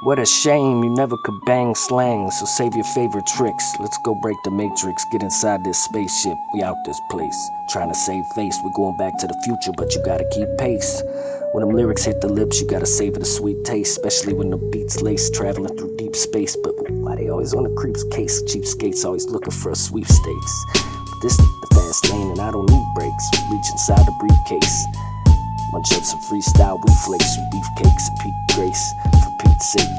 What a shame you never could bang slang, so save your favorite tricks. Let's go break the matrix, get inside this spaceship, we out this place. Trying to save face, we're going back to the future, but you gotta keep pace. When them lyrics hit the lips, you gotta savor the sweet taste, especially when the beats lace, traveling through deep space. But why they always on the creep's case? Cheapskates always looking for a sweepstakes. But this the fast lane and I don't need brakes, reach inside the briefcase. Munch up some freestyle, we flakes, some beefcakes, and peak grace, for Pete's sake.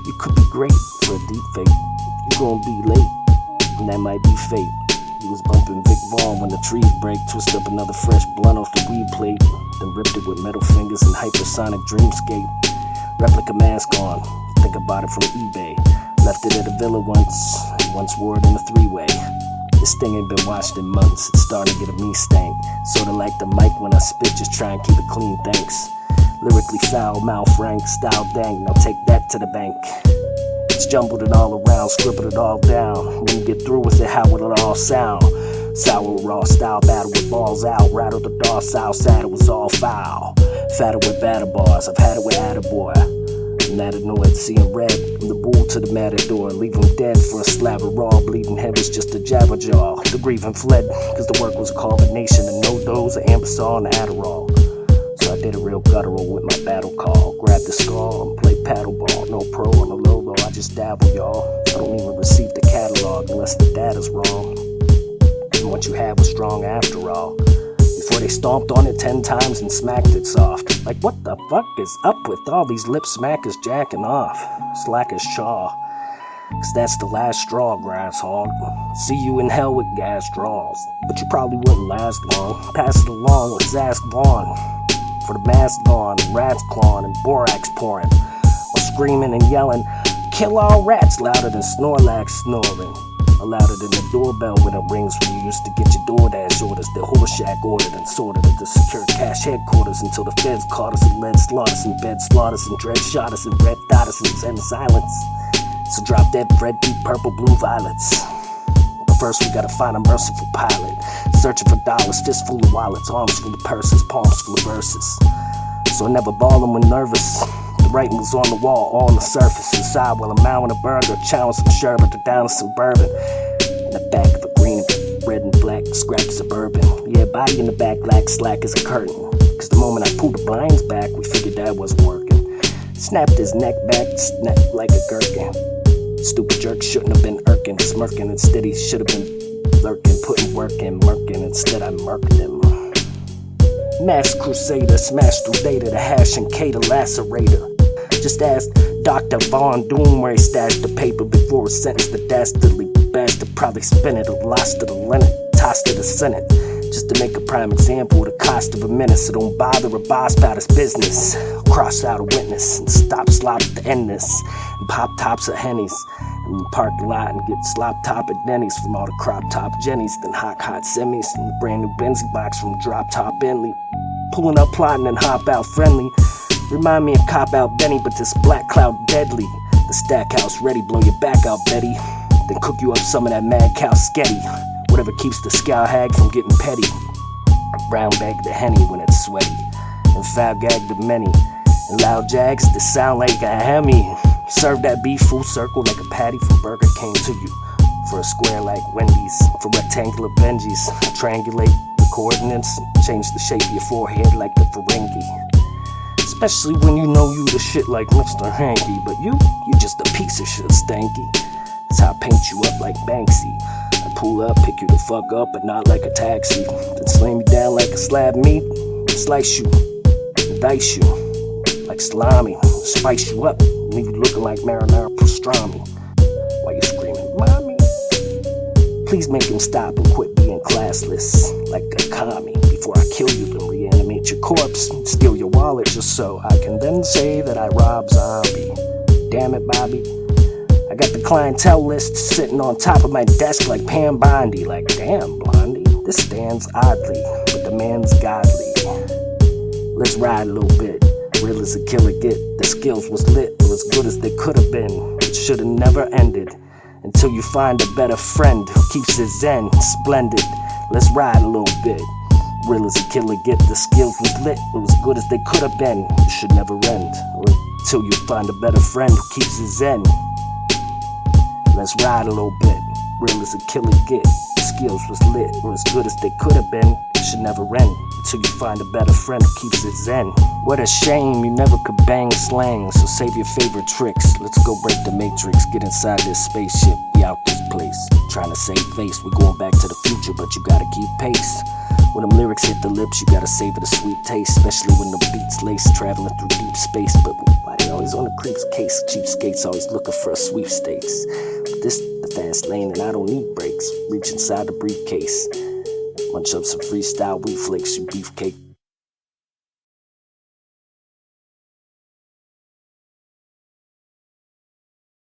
You could be great for a deep fake, you gon' be late, and that might be fate. You was bumpin' Vaugn when the trees break, twist up another fresh blunt off the weed plate, then ripped it with metal fingers and hypersonic dreamscape. Replica mask on, think about it from eBay. Left it at a villa once wore it in a three-way. This thing ain't been washed in months, it's starting to get a me stank. Sorta like the mic when I spit, just try and keep it clean, thanks. Lyrically foul, mouth rank, style dang, now take that to the bank. It's jumbled it all around, scribbled it all down. When you get through with it, how will it all sound? Sour raw style, battle with balls out, rattle the docile, sad it was all foul. Fatter with batter bars, I've had it with attaboy. Matador, seeing red, from the bull to the matador, leave him dead for a slab of raw, bleeding head was just a jabberjaw. The grieving fled, cause the work was a combination of no dose, an Ambisol, and Adderall. So I did a real guttural with my battle call, grabbed the skull and played paddleball. No pro on the low, I just dabble, y'all. I don't even receive the catalog unless the data's wrong. And what you had was strong after all. Before they stomped on it 10 times and smacked it soft. Like what the fuck is up with all these lip smackers jacking off? Slack as chaw, cause that's the last straw, grass hog. See you in hell with gas draws, but you probably wouldn't last long. Pass it along, let's ask Vaugn. For the mask gone, and rats clawing, and borax pouring, while screaming and yelling, kill all rats, louder than Snorlax snoring. Louder than the doorbell when it rings when you used to get your DoorDash orders. The horse shack ordered and sorted at the secure cash headquarters until the feds caught us and led slaughters and bed slaughters and dread shot us and red dot us and send silence. So drop dead red, deep purple, blue, violets. But first we gotta find a merciful pilot, searching for dollars, fist full of wallets, arms full of purses, palms full of verses. So I never ballin' when nervous. The writing was on the wall, all on the surface. Inside while I'm mowing a burger, chowing some sherbet, or down some bourbon. In the back of a green, red and black, scrapped suburban. Yeah, body in the back, slack as a curtain. Cause the moment I pulled the blinds back, we figured that wasn't working. Snapped his neck back, snapped like a gherkin. Stupid jerk shouldn't have been irking, smirking. Instead he should have been lurking, putting work in, murking. Instead I murked him. Mass crusader, smashed through data, the hash and K, the lacerator. Just ask Dr. Von Doom where he stashed the paper before his sentence. The dastardly bastard probably spent it, or lost to the Lennon, tossed to the Senate. Just to make a prime example of the cost of a minute. So don't bother a boss about his business. Cross out a witness and stop slop to end this. And pop tops of Hennies in the parking lot and get slop top at Denny's from all the crop top Jennies. Then hot semis and the brand new Benzie box from drop top Bentley. Pulling up plotting and hop out friendly. Remind me of Cop Out Benny, but this black cloud deadly. The stack house ready, blow your back out, Betty. Then cook you up some of that mad cow sketty. Whatever keeps the scowl hag from getting petty. Brown bag the Henny when it's sweaty. And foul gag the many. And loud jags that sound like a Hemi. Serve that beef full circle like a patty from Burger King to you. For a square like Wendy's. For rectangular Benjis. Triangulate the coordinates. Change the shape of your forehead like the Ferengi. Especially when you know you the shit like Mr. Hanky. But you just a piece of shit, stanky. That's how I paint you up like Banksy. I pull up, pick you the fuck up, but not like a taxi. Then slam you down like a slab meat. Slice you, and dice you like salami. Spice you up, leave you looking like marinara pastrami. While you screaming, mommy. Please make him stop and quit being classless like a commie. Before I kill you, then reanimate your corpse and steal your wallet just so I can then say that I robbed Zombie. Damn it, Bobby. I got the clientele list sitting on top of my desk like Pam Bondi. Like, damn, Blondie, this stands oddly, but the man's godly. Let's ride a little bit. Real as a killer get. The skills was lit, or as good as they could have been. It should have never ended. Until you find a better friend who keeps it zen, splendid. Let's ride a little bit. real as a killer get. The skills was lit, it was good as they could have been. It should never end, or until you find a better friend who keeps his zen. Let's ride a little bit, real as a killer get. The skills was lit, or as good as they could have been. It should never end, until you find a better friend who keeps his zen. What a shame you never could bang slang, so save your favorite tricks. Let's go break the matrix, get inside this spaceship, we out this place. Trying to save face, we going back to the future, but you gotta keep pace. When them lyrics hit the lips, you gotta savor the sweet taste, especially when the beats lace, traveling through deep space. But why they always on the creeps case? Cheapskates always looking for a sweepstakes. But this the fast lane and I don't need brakes. Reach inside the briefcase, munch up some freestyle, we flakes, you beefcake.